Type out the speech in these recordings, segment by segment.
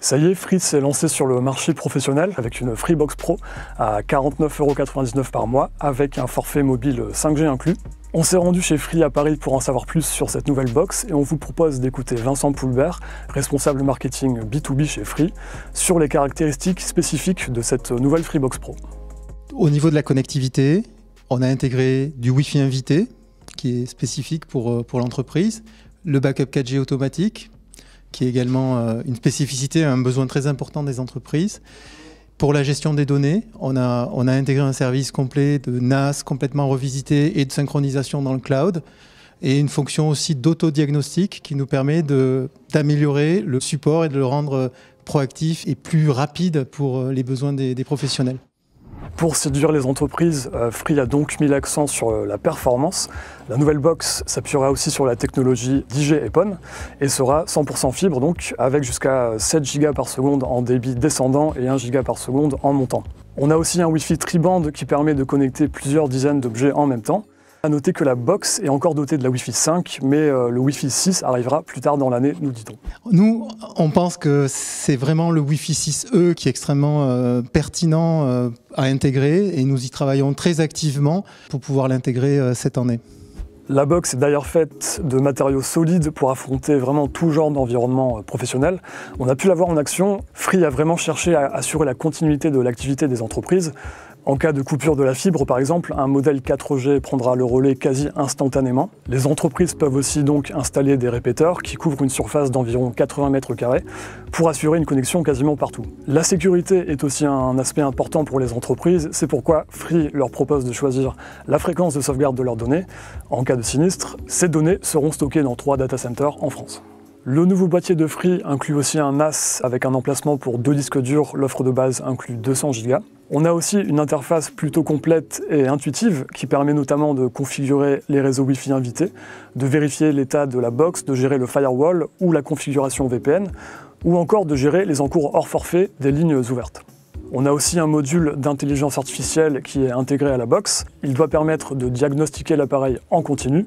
Ça y est, Free s'est lancé sur le marché professionnel avec une Freebox Pro à 49,99 € par mois avec un forfait mobile 5G inclus. On s'est rendu chez Free à Paris pour en savoir plus sur cette nouvelle box et on vous propose d'écouter Vincent Poulbert, responsable marketing B2B chez Free, sur les caractéristiques spécifiques de cette nouvelle Freebox Pro. Au niveau de la connectivité, on a intégré du Wi-Fi invité qui est spécifique pour l'entreprise, le backup 4G automatique, qui est également une spécificité, un besoin très important des entreprises. Pour la gestion des données, on a intégré un service complet de NAS complètement revisité et de synchronisation dans le cloud, et une fonction aussi d'autodiagnostic qui nous permet d'améliorer le support et de le rendre proactif et plus rapide pour les besoins des professionnels. Pour séduire les entreprises, Free a donc mis l'accent sur la performance. La nouvelle box s'appuiera aussi sur la technologie DigiEPON et sera 100% fibre, donc avec jusqu'à 7 Go par seconde en débit descendant et 1 Go par seconde en montant. On a aussi un Wi-Fi tri-band qui permet de connecter plusieurs dizaines d'objets en même temps. A noter que la box est encore dotée de la Wi-Fi 5, mais le Wi-Fi 6 arrivera plus tard dans l'année, nous dit-on. Nous, on pense que c'est vraiment le Wi-Fi 6E qui est extrêmement pertinent à intégrer, et nous y travaillons très activement pour pouvoir l'intégrer cette année. La box est d'ailleurs faite de matériaux solides pour affronter vraiment tout genre d'environnement professionnel. On a pu la voir en action. Free a vraiment cherché à assurer la continuité de l'activité des entreprises. En cas de coupure de la fibre, par exemple, un modèle 4G prendra le relais quasi instantanément. Les entreprises peuvent aussi donc installer des répéteurs qui couvrent une surface d'environ 80 m² pour assurer une connexion quasiment partout. La sécurité est aussi un aspect important pour les entreprises, c'est pourquoi Free leur propose de choisir la fréquence de sauvegarde de leurs données. En cas de sinistre, ces données seront stockées dans 3 data centers en France. Le nouveau boîtier de Free inclut aussi un NAS avec un emplacement pour 2 disques durs, l'offre de base inclut 200 Go. On a aussi une interface plutôt complète et intuitive qui permet notamment de configurer les réseaux Wi-Fi invités, de vérifier l'état de la box, de gérer le firewall ou la configuration VPN, ou encore de gérer les encours hors forfait des lignes ouvertes. On a aussi un module d'intelligence artificielle qui est intégré à la box. Il doit permettre de diagnostiquer l'appareil en continu.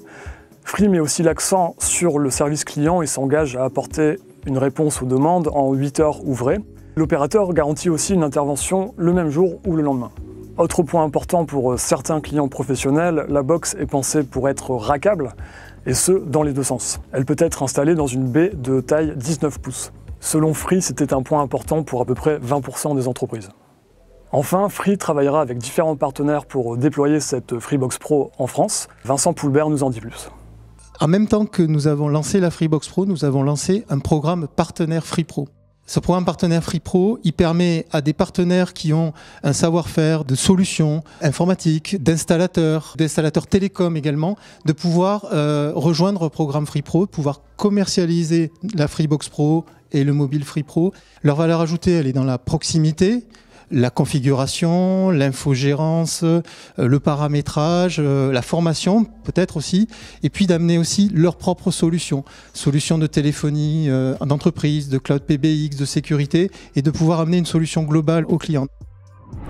Free met aussi l'accent sur le service client et s'engage à apporter une réponse aux demandes en 8 heures ouvrées. L'opérateur garantit aussi une intervention le même jour ou le lendemain. Autre point important pour certains clients professionnels, la box est pensée pour être rackable, et ce, dans les deux sens. Elle peut être installée dans une baie de taille 19 pouces. Selon Free, c'était un point important pour à peu près 20% des entreprises. Enfin, Free travaillera avec différents partenaires pour déployer cette Freebox Pro en France. Vincent Poulbert nous en dit plus. En même temps que nous avons lancé la Freebox Pro, nous avons lancé un programme partenaire Free Pro. Ce programme partenaire Free Pro, il permet à des partenaires qui ont un savoir-faire de solutions informatiques, d'installateurs télécoms également, de pouvoir rejoindre le programme Free Pro, de pouvoir commercialiser la Freebox Pro et le mobile Free Pro. Leur valeur ajoutée, elle est dans la proximité, la configuration, l'infogérance, le paramétrage, la formation peut-être aussi, et puis d'amener aussi leurs propres solutions de téléphonie d'entreprise, de cloud PBX, de sécurité, et de pouvoir amener une solution globale aux clients.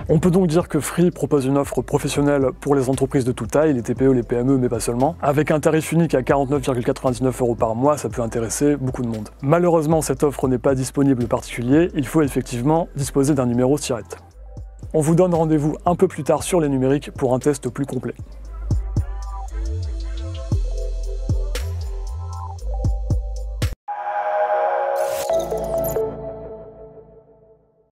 On peut donc dire que Free propose une offre professionnelle pour les entreprises de toute taille, les TPE, les PME, mais pas seulement. Avec un tarif unique à 49,99 € par mois, ça peut intéresser beaucoup de monde. Malheureusement, cette offre n'est pas disponible aux particuliers, il faut effectivement disposer d'un numéro SIRET. On vous donne rendez-vous un peu plus tard sur les numériques pour un test plus complet.